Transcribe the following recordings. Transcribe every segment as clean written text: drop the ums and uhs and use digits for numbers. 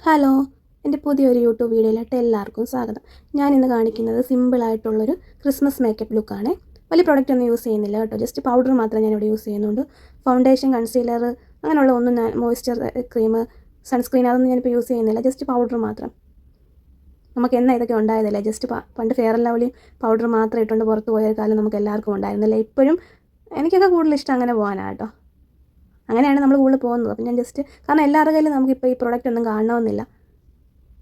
Hello, എൻ്റെ പുതിയൊരു YouTube വീഡിയോയിലോട്ട് എല്ലാവർക്കും സ്വാഗതം. ഞാനിന്ന് കാണിക്കുന്നത് സിമ്പിളായിട്ടുള്ളൊരു ക്രിസ്മസ് മേക്കപ്പ് ലുക്കാണ്. വലിയ പ്രൊഡക്റ്റ് ഒന്നും യൂസ് ചെയ്യുന്നില്ല കേട്ടോ, ജസ്റ്റ് പൗഡർ മാത്രമേ ഞാനിവിടെ യൂസ് ചെയ്യുന്നുണ്ട്. ഫൗണ്ടേഷൻ, കൺസീലർ അങ്ങനെയുള്ള ഒന്നും ഞാൻ മോയ്സ്ചർ ക്രീം, സൺസ്ക്രീൻ അതൊന്നും ഞാനിപ്പോൾ യൂസ് ചെയ്യുന്നില്ല, ജസ്റ്റ് പൗഡർ മാത്രം. നമുക്ക് എന്നാ ഇതൊക്കെ ഉണ്ടായതല്ലേ, ജസ്റ്റ് പണ്ട് ഫെയർ ആൻഡ് ലവ്ലി പൗഡർ മാത്രം ഇട്ടുകൊണ്ട് പുറത്ത് പോയ കാലം നമുക്ക് എല്ലാവർക്കും ഉണ്ടായിരുന്നില്ല. ഇപ്പോഴും എനിക്കൊക്കെ കൂടുതൽ ഇഷ്ടം അങ്ങനെ പോകാനാണ് കേട്ടോ. അങ്ങനെയാണ് നമ്മൾ കൂടുതൽ പോകുന്നത്. അപ്പം ഞാൻ ജസ്റ്റ് കാരണം എല്ലാവരുടെ കയ്യിലും നമുക്കിപ്പോൾ ഈ പ്രൊഡക്റ്റ് ഒന്നും കാണണമെന്നില്ല.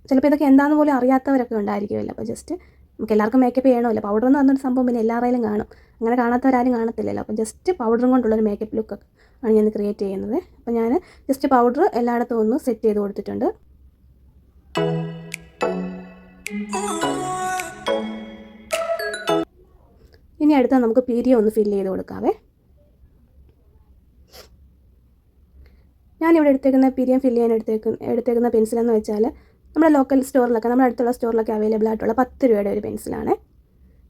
ചിലപ്പോൾ ഇതൊക്കെ എന്താണെന്ന് പോലും അറിയാത്തവരൊക്കെ ഉണ്ടായിരിക്കുമല്ലോ. അപ്പോൾ ജസ്റ്റ് നമുക്ക് എല്ലാവർക്കും മേക്കപ്പ് ചെയ്യണമല്ലോ. പൗഡർ എന്ന് പറഞ്ഞൊരു സംഭവം പിന്നെ എല്ലാവരുടെയും കാണും. അങ്ങനെ കാണാത്തവരാരും കാണത്തില്ലല്ലോ. അപ്പം ജസ്റ്റ് പൗഡറും കൊണ്ടുള്ളൊരു മേക്കപ്പ് ലുക്കൊക്കെ ആണ് ഞാൻ ക്രിയേറ്റ് ചെയ്യുന്നത്. അപ്പോൾ ഞാൻ ജസ്റ്റ് പൗഡർ എല്ലായിടത്തും ഒന്ന് സെറ്റ് ചെയ്ത് കൊടുത്തിട്ടുണ്ട്. ഇനി അടുത്താൽ നമുക്ക് പീരിയ ഒന്ന് ഫില്ല് ചെയ്ത് കൊടുക്കാവേ. ഞാനിവിടെ എടുത്തേക്കുന്ന പീരിയം ഫില്ല് ചെയ്യാൻ എടുത്തേക്കുന്ന പെൻസിലെന്ന് വെച്ചാൽ നമ്മുടെ ലോക്കൽ സ്റ്റോറിലൊക്കെ, നമ്മുടെ അടുത്തുള്ള സ്റ്റോറിലൊക്കെ അവൈലബിൾ ആയിട്ടുള്ള 10 രൂപയുടെ ഒരു പെൻസിലാണ്.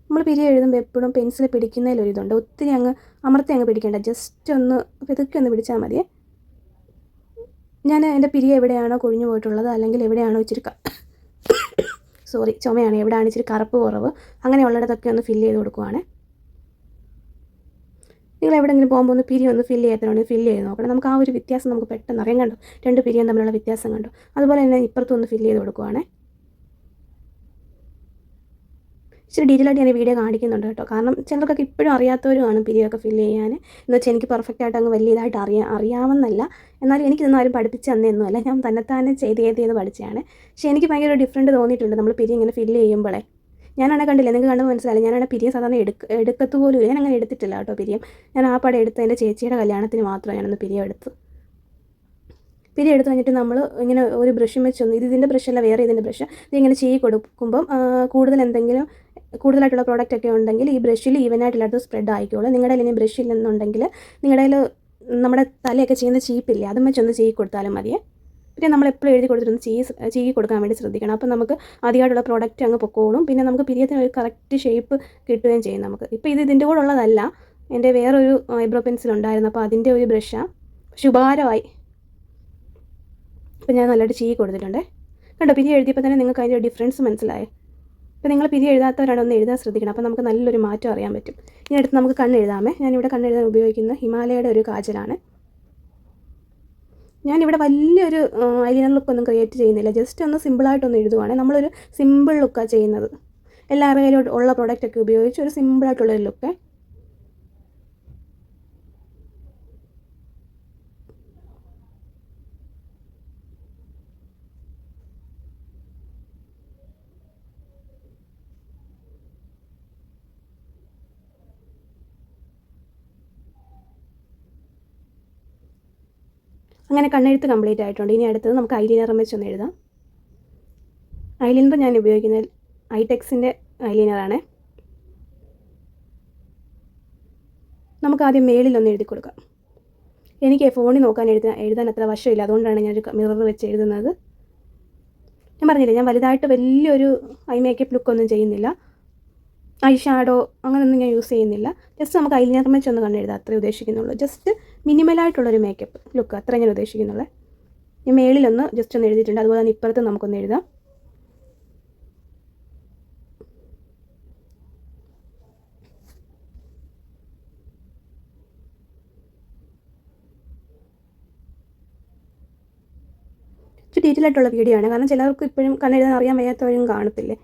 നമ്മൾ പിരിയ എഴുതുമ്പോൾ എപ്പോഴും പെൻസിൽ പിടിക്കുന്നതിലൊരിതുണ്ട്. ഒത്തിരി അങ്ങ് അമർത്തി അങ്ങ് പിടിക്കേണ്ട, ജസ്റ്റ് ഒന്ന് പതുക്കെ ഒന്ന് പിടിച്ചാൽ മതിയേ. ഞാൻ എൻ്റെ പിരിയ എവിടെയാണോ കൊഴിഞ്ഞു പോയിട്ടുള്ളത്, അല്ലെങ്കിൽ എവിടെയാണോ ഇച്ചിരി ചുമയാണ്, എവിടെയാണ് ഇച്ചിരി കറുപ്പ് കുറവ്, അങ്ങനെയുള്ളിടത്തൊക്കെ ഒന്ന് ഫില്ല് ചെയ്ത് കൊടുക്കുവാണ്. നിങ്ങൾ എവിടെയെങ്കിലും പോകുമ്പോൾ ഒന്ന് പിരിയം ഒന്ന് ഫില്ല് ചെയ്യാത്തതുകൊണ്ട് ഫില്ല് ചെയ്ത് നോക്കണം. നമുക്ക് ആ ഒരു വ്യത്യാസം നമുക്ക് പെട്ടെന്ന് അറിയാൻ കണ്ടു, 2 പിരിയം തമ്മിലുള്ള വ്യത്യാസം കണ്ടു. അതുപോലെ തന്നെ ഇപ്പുറത്തൊന്ന് ഫില്ല് ചെയ്ത് കൊടുക്കുവാണ്. ഇച്ചിരി ഡീറ്റെയിൽ ആയിട്ട് ഞാൻ ഈ വീഡിയോ കാണിക്കുന്നുണ്ട് കേട്ടോ, കാരണം ചിലർക്കൊക്കെ ഇപ്പോഴും അറിയാത്തവരുമാണ് പിരിയൊക്കെ ഫില്ല് ചെയ്യാൻ. എന്ന് വെച്ചാൽ എനിക്ക് പെർഫെക്റ്റ് ആയിട്ട് അങ്ങ് വലിയ ഇതായിട്ട് അറിയാമെന്നല്ല, എന്നാലും എനിക്കിതൊന്നും ആരും പഠിപ്പിച്ച് തന്നെയൊന്നുമല്ല, ഞാൻ തന്നെത്താനെ ചെയ്ത് പഠിച്ചതാണ്. പക്ഷേ എനിക്ക് ഭയങ്കര ഡിഫറൻറ്റ് തോന്നിയിട്ടുണ്ട് നമ്മൾ പിരി ഇങ്ങനെ ഫില്ല് ചെയ്യുമ്പോഴേ. ഞാനാണെ കണ്ടില്ല, നിങ്ങൾക്ക് കണ്ടത് മനസ്സിലായില്ല, ഞാനാണ് പിരിയം സാധാരണ എടുക്കത്ത് പോലും ഇല്ല, ഞാൻ അങ്ങനെ എടുത്തിട്ടില്ല കേട്ടോ പിരിയം. ഞാൻ ആ പടം എടുത്ത് എൻ്റെ ചേച്ചിയുടെ കല്യാണത്തിന് മാത്രമേ ഞാനൊന്ന് പിരിയം എടുത്തു കഴിഞ്ഞിട്ട് നമ്മൾ ഇങ്ങനെ ഒരു ബ്രഷും വെച്ചൊന്ന്, ഇതിൻ്റെ ബ്രഷല്ല, വേറെ ഇതിൻ്റെ ബ്രഷ്, ഇതിങ്ങനെ ചെയ്യി കൊടുക്കുമ്പം കൂടുതലായിട്ടുള്ള പ്രോഡക്റ്റ് ഒക്കെ ഉണ്ടെങ്കിൽ ഈ ബ്രഷിൽ ഈവനായിട്ടില്ലാത്ത സ്പ്രെഡ് ആയിക്കോളും. നിങ്ങളുടെ കയ്യിൽ ഇനി ബ്രഷ് ഇല്ലെന്നുണ്ടെങ്കിൽ നിങ്ങളുടെ കയ്യിൽ നമ്മുടെ തലയൊക്കെ ചെയ്യുന്ന ചീപ്പില്ലേ, അതും വെച്ചൊന്ന് ചെയ്യി കൊടുത്താലും മതിയേ. പിന്നെ നമ്മളെപ്പോഴും എഴുതി കൊടുത്തിട്ടൊന്ന് ചെയ്യി കൊടുക്കാൻ വേണ്ടി ശ്രദ്ധിക്കണം. അപ്പം നമുക്ക് അധികമായിട്ടുള്ള പ്രോഡക്റ്റ് അങ്ങ് പൊക്കോളും. പിന്നെ നമുക്ക് പിരിയത്തിന് ഒരു കറക്റ്റ് ഷേപ്പ് കിട്ടുകയും ചെയ്യും നമുക്ക്. ഇപ്പോൾ ഇതിൻ്റെ കൂടെ ഉള്ളതല്ല, എൻ്റെ വേറൊരു ഐബ്രോ പെൻസിൽ ഉണ്ടായിരുന്നു, അപ്പോൾ അതിൻ്റെ ഒരു ബ്രഷാണ്, പക്ഷെ ഉപകാരമായി. അപ്പോൾ ഞാൻ നല്ലതായിട്ട് ചെയ്യി കൊടുത്തിട്ടുണ്ട് കണ്ടോ. പിരി എഴുതിയപ്പോൾ തന്നെ നിങ്ങൾക്ക് അതിൻ്റെ ഡിഫറൻസ് മനസ്സിലായി. അപ്പോൾ നിങ്ങൾ പിരി എഴുതാത്തവരാണ് ഒന്ന് എഴുതാൻ ശ്രദ്ധിക്കണം, അപ്പോൾ നമുക്ക് നല്ലൊരു മാറ്റം അറിയാൻ പറ്റും. ഇനി അടുത്ത് നമുക്ക് കണ്ണെഴുതാമേ. ഞാനിവിടെ കണ്ണെഴുതാൻ ഉപയോഗിക്കുന്ന ഹിമാലയയുടെ ഒരു കാജലാണ്. ഞാനിവിടെ വലിയൊരു ഐലൈനർ ലുക്കൊന്നും ക്രിയേറ്റ് ചെയ്യുന്നില്ല, ജസ്റ്റ് ഒന്ന് സിമ്പിളായിട്ടൊന്ന് എഴുതുവാണ്. നമ്മളൊരു സിമ്പിൾ ലുക്കാണ് ചെയ്യുന്നത്. എല്ലാവരുടെ കയ്യിലും ഉള്ള പ്രോഡക്റ്റൊക്കെ ഉപയോഗിച്ച് ഒരു സിമ്പിളായിട്ടുള്ളൊരു ലുക്ക്. അങ്ങനെ കണ്ണെഴുത്ത് കംപ്ലീറ്റ് ആയിട്ടുണ്ട്. ഇനി അടുത്തത് നമുക്ക് ഐലൈനർ വെച്ചൊന്ന് എഴുതാം. ഐലൈനർ ഞാൻ ഉപയോഗിക്കുന്നത് ഐടെക്സിൻ്റെ ഐലൈനറാണ്. നമുക്ക് ആദ്യം മേളിലൊന്ന് എഴുതി കൊടുക്കാം. എനിക്ക് ഫോണിൽ നോക്കാൻ എഴുതാൻ അത്ര വശമില്ല, അതുകൊണ്ടാണ് ഞാനൊരു മിറർ വെച്ച് എഴുതുന്നത്. ഞാൻ പറഞ്ഞില്ലേ, ഞാൻ വലുതായിട്ട് വലിയൊരു ഐ മേക്കപ്പ് ലുക്കൊന്നും ചെയ്യുന്നില്ല, ഐ ഷാഡോ അങ്ങനെയൊന്നും ഞാൻ യൂസ് ചെയ്യുന്നില്ല. ജസ്റ്റ് നമുക്ക് ഐലൈനർ വെച്ചൊന്ന് കണ്ണെഴുതാം, അത്രേ ഉദ്ദേശിക്കുന്നുള്ളൂ. ജസ്റ്റ് മിനിമലായിട്ടുള്ളൊരു മേക്കപ്പ് ലുക്ക്, അത്രേ ഞാൻ ഉദ്ദേശിക്കുന്നുള്ളൂ. ഞാൻ മേളിലൊന്ന് ജസ്റ്റ് ഒന്ന് എഴുതിയിട്ടുണ്ട്, അതുപോലെ തന്നെ ഇപ്പുറത്ത് നമുക്കൊന്ന് എഴുതാം. ഡീറ്റെയിൽ ആയിട്ടുള്ള വീഡിയോ ആണ്, കാരണം ചിലർക്ക് ഇപ്പോഴും കണ്ണെഴുതാൻ അറിയാൻ വയ്യാത്തവരും കാണത്തില്ലേ.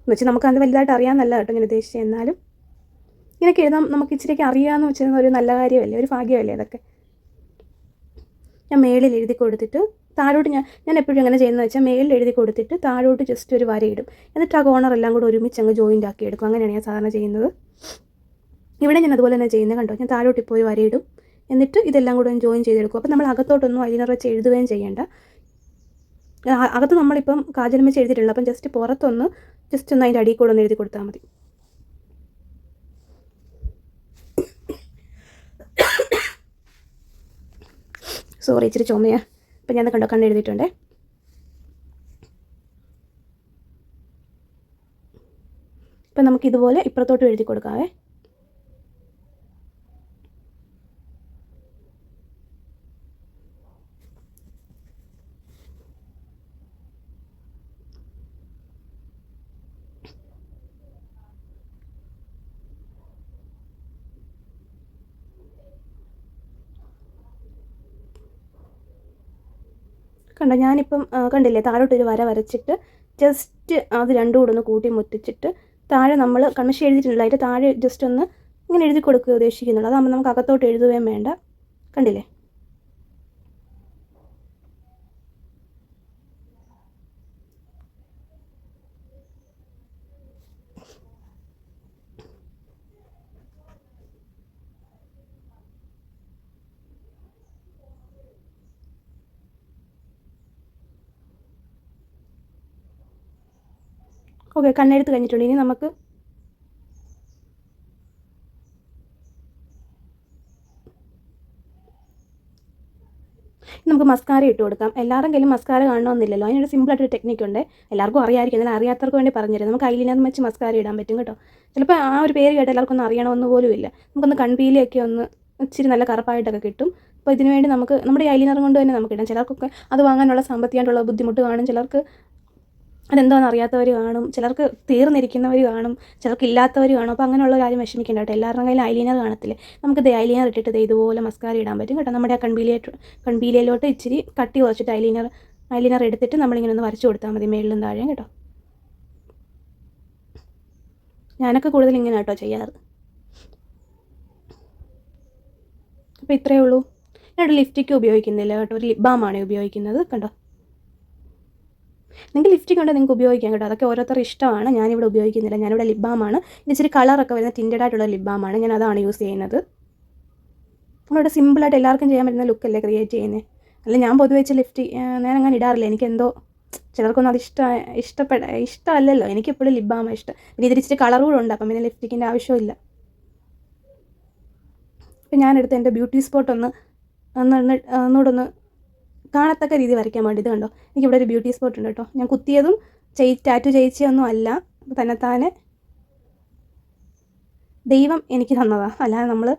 എന്ന് വെച്ചാൽ നമുക്ക് അത് വലുതായിട്ട് അറിയാമെന്നല്ല കേട്ടോ ഞാൻ ഉദ്ദേശിച്ചത്, എന്നാലും ഇങ്ങനെയൊക്കെ എഴുതാം, നമുക്ക് ഇച്ചിരിയൊക്കെ അറിയാമെന്ന് വെച്ചാൽ ഒരു നല്ല കാര്യമല്ലേ, ഒരു ഭാഗ്യമല്ലേ അതൊക്കെ. ഞാൻ മേളിൽ എഴുതി കൊടുത്തിട്ട് താഴോട്ട് ഞാൻ എപ്പോഴും എങ്ങനെ ചെയ്യുന്നത് വെച്ചാൽ മേളിൽ എഴുതി കൊടുത്തിട്ട് താഴോട്ട് ജസ്റ്റ് ഒരു വരയിടും, എന്നിട്ട് ആ കോർണർ എല്ലാം കൂടെ ഒരുമിച്ച് അങ്ങ് ജോയിൻ്റ് ആക്കി എടുക്കും. അങ്ങനെയാണ് ഞാൻ സാധാരണ ചെയ്യുന്നത്. ഇവിടെ ഞാൻ അതുപോലെ തന്നെ ചെയ്യുന്നത് കണ്ടോ. ഞാൻ താഴോട്ട് ഇപ്പോൾ ഒരു വരയിടും, എന്നിട്ട് ഇതെല്ലാം കൂടെ ഒന്ന് ജോയിൻ ചെയ്തെടുക്കും. അപ്പോൾ നമ്മൾ അകത്തോട്ടൊന്നും ഐലൈനർ വെച്ച് എഴുതുകയും ചെയ്യേണ്ട. അകത്ത് നമ്മളിപ്പം കാജലും വെച്ച് എഴുതിയിട്ടുള്ളൂ, അപ്പം ജസ്റ്റ് പുറത്തൊന്ന് ജസ്റ്റ് ഒന്ന് അതിൻ്റെ അടിയിൽ കൂടെ ഒന്ന് എഴുതി കൊടുത്താൽ മതി. സോറി, ഇച്ചിരി ചുമയാ. അപ്പം ഞാൻ കണ്ടോ കണ്ണെഴുതിയിട്ടുണ്ടേ. ഇപ്പം നമുക്കിതുപോലെ ഇപ്പുറത്തോട്ട് എഴുതി കൊടുക്കാവേ. കണ്ടോ, ഞാനിപ്പം കണ്ടില്ലേ, താഴോട്ടൊരു വര വരച്ചിട്ട് ജസ്റ്റ് അത് രണ്ടും കൂടെ ഒന്ന് കൂട്ടി മുട്ടിച്ചിട്ട് താഴെ നമ്മൾ കൺമഷി എഴുതിയിട്ടുണ്ടല്ലോ, അതിൻ്റെ താഴെ ജസ്റ്റ് ഒന്ന് ഇങ്ങനെ എഴുതി കൊടുക്കുക ഉദ്ദേശിക്കുന്നുള്ളൂ. അതാകുമ്പോൾ നമുക്ക് അകത്തോട്ട് എഴുതുകയും വേണ്ട. കണ്ടില്ലേ? ഓക്കെ, കണ്ണെഴുത്ത് കഴിഞ്ഞിട്ടുണ്ട്. ഇനി നമുക്ക് മസ്കാര ഇട്ട് കൊടുക്കാം. എല്ലാവരും കയ്യിലും മസ്കാര കാണണമെന്നില്ലല്ലോ. അതിനൊരു സിമ്പിളായിട്ടൊരു ടെക്നിക്കുണ്ട്. എല്ലാവർക്കും അറിയാമായിരിക്കും, എന്നാൽ അറിയാത്തവർക്ക് വേണ്ടി പറഞ്ഞുതരാം. നമുക്ക് ഐലൈനർ വെച്ച് മസ്കാര ഇടാൻ പറ്റും കേട്ടോ. ചിലപ്പോൾ ആ ഒരു പേര് കേട്ട് എല്ലാവർക്കും ഒന്നും അറിയണമെന്ന് പോലും ഇല്ല. നമുക്കൊന്ന് കൺപീലിയൊക്കെ ഒന്ന് ഇച്ചിരി നല്ല കറുപ്പായിട്ടൊക്കെ കിട്ടും. അപ്പോൾ ഇതിന് വേണ്ടി നമുക്ക് നമ്മുടെ ഈ ഐലൈനർ കൊണ്ട് തന്നെ നമുക്ക് ഇടാം. ചിലർക്കൊക്കെ അത് വാങ്ങാനുള്ള സാമ്പത്തികമായിട്ടുള്ള ബുദ്ധിമുട്ട് കാണും, ചിലർക്ക് അതെന്താണെന്ന് അറിയാത്തവർ കാണും, ചിലർക്ക് തീർന്നിരിക്കുന്നവർ കാണും, ചിലർക്ക് ഇല്ലാത്തവർ കാണും. അപ്പോൾ അങ്ങനെയുള്ള കാര്യം വിഷമിക്കേണ്ട കേട്ടോ. എല്ലാവരുടെ കയ്യിൽ ഐലൈനർ കാണത്തില്ലേ. നമുക്ക് ഐലൈനർ ഇട്ടിട്ട് ഇതുപോലെ മസ്കാര ഇടാൻ പറ്റും കേട്ടോ. നമ്മുടെ ആ കൺപീലിയിലോട്ട് ഇച്ചിരി കട്ടി കുറച്ചിട്ട് ഐലൈനർ എടുത്തിട്ട് നമ്മളിങ്ങനെ ഒന്ന് വരച്ചു കൊടുത്താൽ മതി, മേളിലും താഴെയും കേട്ടോ. ഞാനൊക്കെ കൂടുതൽ ഇങ്ങനെ കേട്ടോ ചെയ്യാറ്. അപ്പോൾ ഇത്രയേ ഉള്ളൂ. ഞാനൊരു ലിപ്സ്റ്റിക്ക് ഉപയോഗിക്കുന്നില്ല കേട്ടോ, ഒരു ലിപ് ബാമാണ് ഉപയോഗിക്കുന്നത്. കണ്ടോ, നിങ്ങൾക്ക് ലിപ്സ്റ്റിക് ഉണ്ടെങ്കിൽ നിങ്ങൾക്ക് ഉപയോഗിക്കാം കേട്ടോ. അതൊക്കെ ഓരോരുത്തരുടെ ഇഷ്ടമാണ്. ഞാനിവിടെ ഉപയോഗിക്കുന്നില്ല. ഞാനിവിടെ ലിപ് ബാമാണ്. ഇച്ചിരി കളറൊക്കെ വരുന്ന ടിൻറ്റഡ് ആയിട്ടുള്ള ലിപ് ബാമാണ്. ഞാൻ അതാണ് യൂസ് ചെയ്യുന്നത്. നമ്മളിവിടെ സിമ്പിളായിട്ട് എല്ലാവർക്കും ചെയ്യാൻ പറ്റുന്ന ലുക്കല്ലേ ക്രിയേറ്റ് ചെയ്യുന്നത്. അല്ല, ഞാൻ പൊതുവെ വെച്ച് ഞാൻ അങ്ങനെ ഇടാറില്ല. എനിക്കെന്തോ ചിലർക്കൊന്നും അത് ഇഷ്ടമല്ലല്ലോ. എനിക്കെപ്പോഴും ലിപ് ബാമാണ് ഇഷ്ടം. പിന്നെ ഇതിരിച്ചിട്ട് കളർ കൂടെ ഉണ്ട്, അപ്പം പിന്നെ ലിപ്സ്റ്റിക്കിൻ്റെ ആവശ്യമില്ല. അപ്പം ഞാനെടുത്ത് എൻ്റെ ബ്യൂട്ടി സ്പോട്ട് ഒന്നുകൂടെ കാണത്തക്ക രീതി വരയ്ക്കാൻ വേണ്ടി. ഇത് കണ്ടോ, എനിക്കിവിടെ ഒരു ബ്യൂട്ടി സ്പോട്ട് ഉണ്ട് കേട്ടോ. ഞാൻ കുത്തിയതും ടാറ്റു ചെയ്യിച്ചൊന്നും അല്ല, തന്നെത്താനെ ദൈവം എനിക്ക് തന്നതാണ്, അല്ലാതെ നമ്മൾ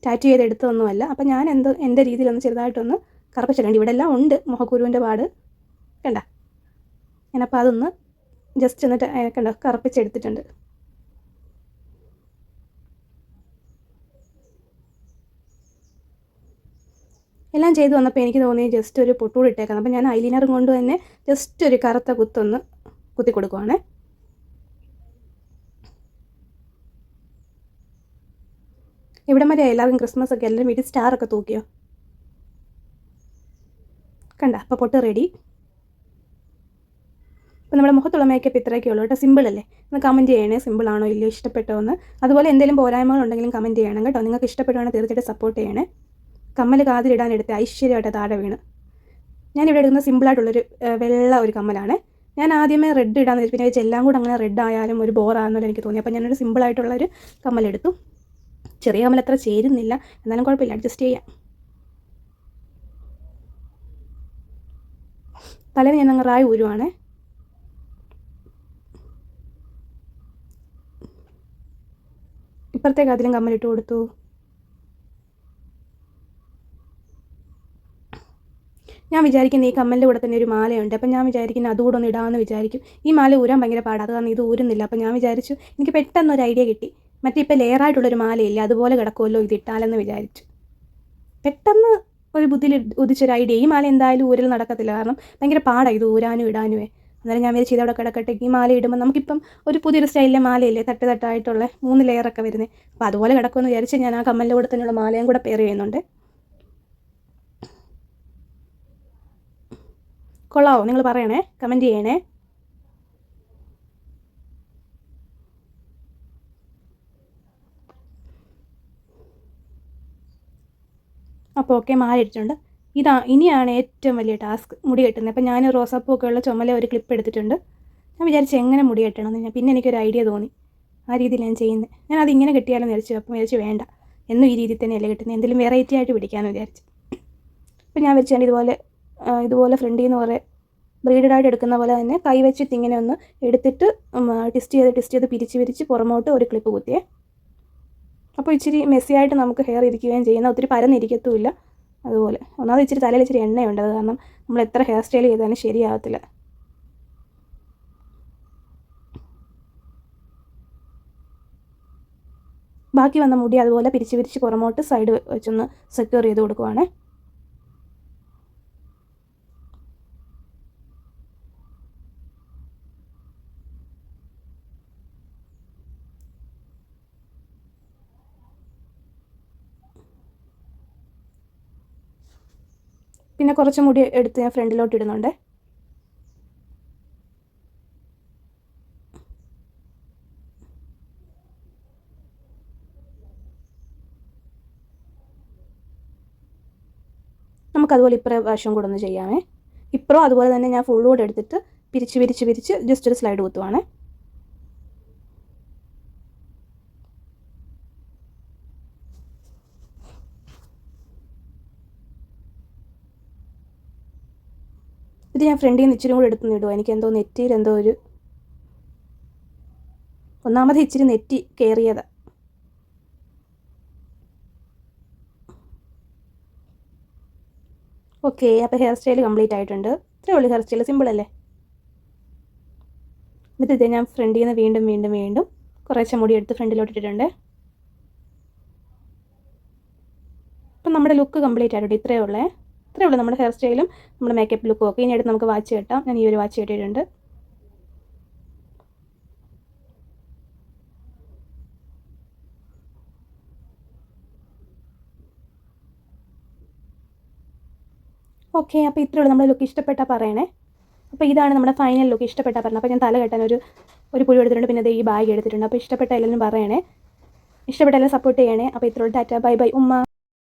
ടാറ്റു ചെയ്തെടുത്തതൊന്നുമല്ല. അപ്പം ഞാൻ എൻ്റെ രീതിയിലൊന്ന് ചെറുതായിട്ടൊന്ന് കറുപ്പിച്ചിട്ടുണ്ട്. ഇവിടെ എല്ലാം ഉണ്ട് മുഖക്കുരുവിൻ്റെ പാട്, കണ്ട. ഞാനപ്പോൾ അതൊന്ന് ജസ്റ്റ് എന്നിട്ട് കണ്ടോ കറുപ്പിച്ചെടുത്തിട്ടുണ്ട്. എല്ലാം ചെയ്ത് വന്നപ്പോൾ എനിക്ക് തോന്നി ജസ്റ്റ് ഒരു പൊട്ടുകൂടി ഇട്ടേക്കാം. അപ്പോൾ ഞാൻ ഐലൈനർ കൊണ്ട് തന്നെ ജസ്റ്റ് ഒരു കറുത്ത കുത്തൊന്ന് കുത്തി കൊടുക്കുവാണേ. ഇവിടെ വരെ എല്ലാവർക്കും ക്രിസ്മസ് ഒക്കെ എല്ലാവരും വീട്ടിൽ സ്റ്റാറൊക്കെ തൂക്കിയോ? കണ്ട, അപ്പോൾ പൊട്ട് റെഡി. അപ്പോൾ നമ്മുടെ മുഖത്തുള്ള മേക്കപ്പ് ഇത്രയൊക്കെ ഉള്ളൂ കേട്ടോ. സിമ്പിളല്ലേ? ഒന്ന് കമൻറ്റ് ചെയ്യണേ, സിമ്പിളാണോ ഇല്ലയോ, ഇഷ്ടപ്പെട്ടോ എന്ന്. അതുപോലെ എന്തെങ്കിലും പോരായ്മകളുണ്ടെങ്കിലും കമൻറ്റ് ചെയ്യണം കേട്ടോ. നിങ്ങൾക്ക് ഇഷ്ടപ്പെടുവാണെങ്കിൽ തീർച്ചയായിട്ടും സപ്പോർട്ട് ചെയ്യണേ. കമ്മൽ കാതിലിടാനെടുത്ത് ഐശ്വര്യമായിട്ട് താഴെ വീണ്. ഞാനിവിടെ എടുക്കുന്ന സിമ്പിളായിട്ടുള്ളൊരു വെള്ള ഒരു കമ്മലാണ്. ഞാൻ ആദ്യമേ റെഡ് ഇടാൻ വെച്ചു, പിന്നെ വെച്ച് എല്ലാം കൂടെ അങ്ങനെ റെഡ് ആയാലും ഒരു ബോറാണെന്നല്ലോ എനിക്ക് തോന്നി. അപ്പോൾ ഞാനൊരു സിമ്പിളായിട്ടുള്ളൊരു കമ്മലെടുത്തു. ചെറിയ കമ്മൽ അത്ര ചേരുന്നില്ല, എന്നാലും കുഴപ്പമില്ല, അഡ്ജസ്റ്റ് ചെയ്യാം. തലേന്ന് ഞാൻ അങ്ങ് റായ് ഊരുവാണേ. ഇപ്പുറത്തേക്ക് അതിലും കമ്മലിട്ട് കൊടുത്തു. ഞാൻ വിചാരിക്കുന്നത് ഈ കമ്മലിൻ്റെ കൂടെ തന്നെ ഒരു മാലയുണ്ട്. അപ്പം ഞാൻ വിചാരിക്കുന്നത് അതുകൂടെ ഒന്ന് ഇടാമെന്ന് വിചാരിക്കും. ഈ മാല ഊരാൻ ഭയങ്കര പാടാണ്, അത് കാരണം ഇത് ഊരുന്നില്ല. അപ്പം ഞാൻ വിചാരിച്ചു, എനിക്ക് പെട്ടെന്നൊരു ഐഡിയ കിട്ടി. മറ്റേ ഇപ്പോൾ ലെയറായിട്ടുള്ളൊരു മാലയില്ല, അതുപോലെ കിടക്കുമല്ലോ, ഇത് ഇട്ടാലെന്ന് വിചാരിച്ചു. പെട്ടെന്ന് ഒരു ബുദ്ധിയിൽ ഉദിച്ചൊരു ഐഡിയ. ഈ മാല എന്തായാലും ഊരൽ നടക്കത്തില്ല, കാരണം ഭയങ്കര പാടാണ് ഇത് ഊരാനും ഇടാനുമേ. അന്നേരം ഞാൻ വിചാരിച്ചു ഇതവിടെ കിടക്കട്ടെ. ഈ മാല ഇടുമ്പോൾ നമുക്കിപ്പം ഒരു പുതിയൊരു സ്റ്റൈലിലെ മാലയില്ലേ, തട്ടായിട്ടുള്ള 3 ലെയറൊക്കെ വരുന്നത്. അപ്പോൾ അതുപോലെ കിടക്കുമെന്ന് വിചാരിച്ച് ഞാൻ ആ കമ്മലിൻ്റെ കൂടെ തന്നെയുള്ള മാലയും കൂടെ പെയർ ചെയ്യുന്നുണ്ട്. കൊള്ളാവോ? നിങ്ങൾ പറയണേ, കമൻറ്റ് ചെയ്യണേ. അപ്പോൾ ഓക്കെ, മാല ഇട്ടിട്ടുണ്ട്. ഇനിയാണ് ഏറ്റവും വലിയ ടാസ്ക്, മുടി കെട്ടുന്നത്. അപ്പോൾ ഞാൻ റോസാപ്പൂക്കെ ഉള്ള ചുമല ഒരു ക്ലിപ്പ് എടുത്തിട്ടുണ്ട്. ഞാൻ വിചാരിച്ചു എങ്ങനെ മുടി കെട്ടണമെന്ന്. പിന്നെ എനിക്കൊരു ഐഡിയ തോന്നി, ആ രീതിയിൽ ഞാൻ ചെയ്യുന്നത്. ഞാൻ അതിങ്ങനെ കെട്ടിയാലും വിചാരിച്ചു. അപ്പം വിചാരിച്ചു വേണ്ട, എന്നും ഈ രീതിയിൽ തന്നെയല്ലേ കെട്ടുന്നത്, എന്തെങ്കിലും വെറൈറ്റി ആയിട്ട് പിടിക്കാമെന്ന് വിചാരിച്ചു. അപ്പോൾ ഞാൻ വെച്ചാൽ ഇതുപോലെ ഫ്രണ്ടിൽ നിന്ന് കുറേ ബ്രീഡായിട്ട് എടുക്കുന്ന പോലെ തന്നെ കൈ വെച്ചിട്ട് ഇങ്ങനെ ഒന്ന് എടുത്തിട്ട് ടെസ്റ്റ് ചെയ്ത് പിരിച്ച് പുറമോട്ട് ഒരു ക്ലിപ്പ് കുത്തിയേ. അപ്പോൾ ഇച്ചിരി മെസ്സിയായിട്ട് നമുക്ക് ഹെയർ ഇരിക്കുകയും ചെയ്യുന്ന, ഒത്തിരി പരന്നിരിക്കത്തുമില്ല. അതുപോലെ ഒന്നാമത് ഇച്ചിരി തലയിൽ ഇച്ചിരി എണ്ണയുണ്ട്, അത് കാരണം നമ്മൾ എത്ര ഹെയർ സ്റ്റൈൽ ചെയ്താലും ശരിയാകത്തില്ല. ബാക്കി വന്ന മുടി അതുപോലെ പിരിച്ച് പുറമോട്ട് സൈഡ് വെച്ചൊന്ന് സെക്യൂർ ചെയ്ത് കൊടുക്കുവാണേ. പിന്നെ കുറച്ച് മുടി എടുത്ത് ഞാൻ ഫ്രണ്ടിലോട്ട് ഇടുന്നുണ്ട്. നമുക്കതുപോലെ ഇപ്പുറം വശം കൂടെ ഒന്ന് ചെയ്യാമേ. ഇപ്പുറം അതുപോലെ തന്നെ ഞാൻ ഫുള്ളൂടെ എടുത്തിട്ട് പിരിച്ച് ജസ്റ്റ് ഒരു സ്ലൈഡ് കുത്തുവാണ്. ഇത് ഞാൻ ഫ്രണ്ടിൽ നിന്ന് ഇച്ചിരി കൂടെ എടുത്ത് ഇടുക. എനിക്ക് എന്തോ നെറ്റിയിൽ എന്തോ ഒരു ഒന്നാമത് ഇച്ചിരി നെറ്റി കയറിയതാണ്. ഓക്കെ, അപ്പോൾ ഹെയർ സ്റ്റൈൽ കംപ്ലീറ്റ് ആയിട്ടുണ്ട്. ഇത്രയേ ഉള്ളൂ ഹെയർ സ്റ്റൈൽ, സിമ്പിളല്ലേ. എന്നിട്ട് ഇത് ഞാൻ ഫ്രണ്ടിൽ നിന്ന് വീണ്ടും കുറേശ്ശെ മുടി എടുത്ത് ഫ്രണ്ടിലോട്ട് ഇട്ടിട്ടുണ്ട്. അപ്പം നമ്മുടെ ലുക്ക് കംപ്ലീറ്റ് ആയിട്ടുണ്ട്. ഇത്രയേ ഉള്ളൂ നമ്മുടെ ഹെയർ സ്റ്റൈലും നമ്മുടെ മേക്കപ്പ് ലുക്കും ഒക്കെ. ഇനി അടുത്ത് നമുക്ക് വാച്ച് കെട്ടാം. ഞാൻ ഈ ഒരു വാച്ച് കെട്ടിയിട്ടുണ്ട്. ഓക്കെ, അപ്പോൾ ഇത്രയേ ഉള്ളൂ. നമ്മുടെ ലുക്ക് ഇഷ്ടപ്പെട്ടാൽ പറയണേ. അപ്പോൾ ഇതാണ് നമ്മുടെ ഫൈനൽ ലുക്ക്. ഇഷ്ടപ്പെട്ടാൽ പറഞ്ഞത്. അപ്പോൾ ഞാൻ തല കെട്ടാൻ ഒരു പുഴു എടുത്തിട്ടുണ്ട്. പിന്നെ ഈ ബാഗ് എടുത്തിട്ടുണ്ട്. അപ്പോൾ ഇഷ്ടപ്പെട്ട എല്ലാവരും പറയണേ. ഇഷ്ടപ്പെട്ട എല്ലാം സപ്പോർട്ട് ചെയ്യണേ. അപ്പോൾ ഇത്രയുള്ള ടാറ്റ ബൈ ബൈ ഉമ്മ.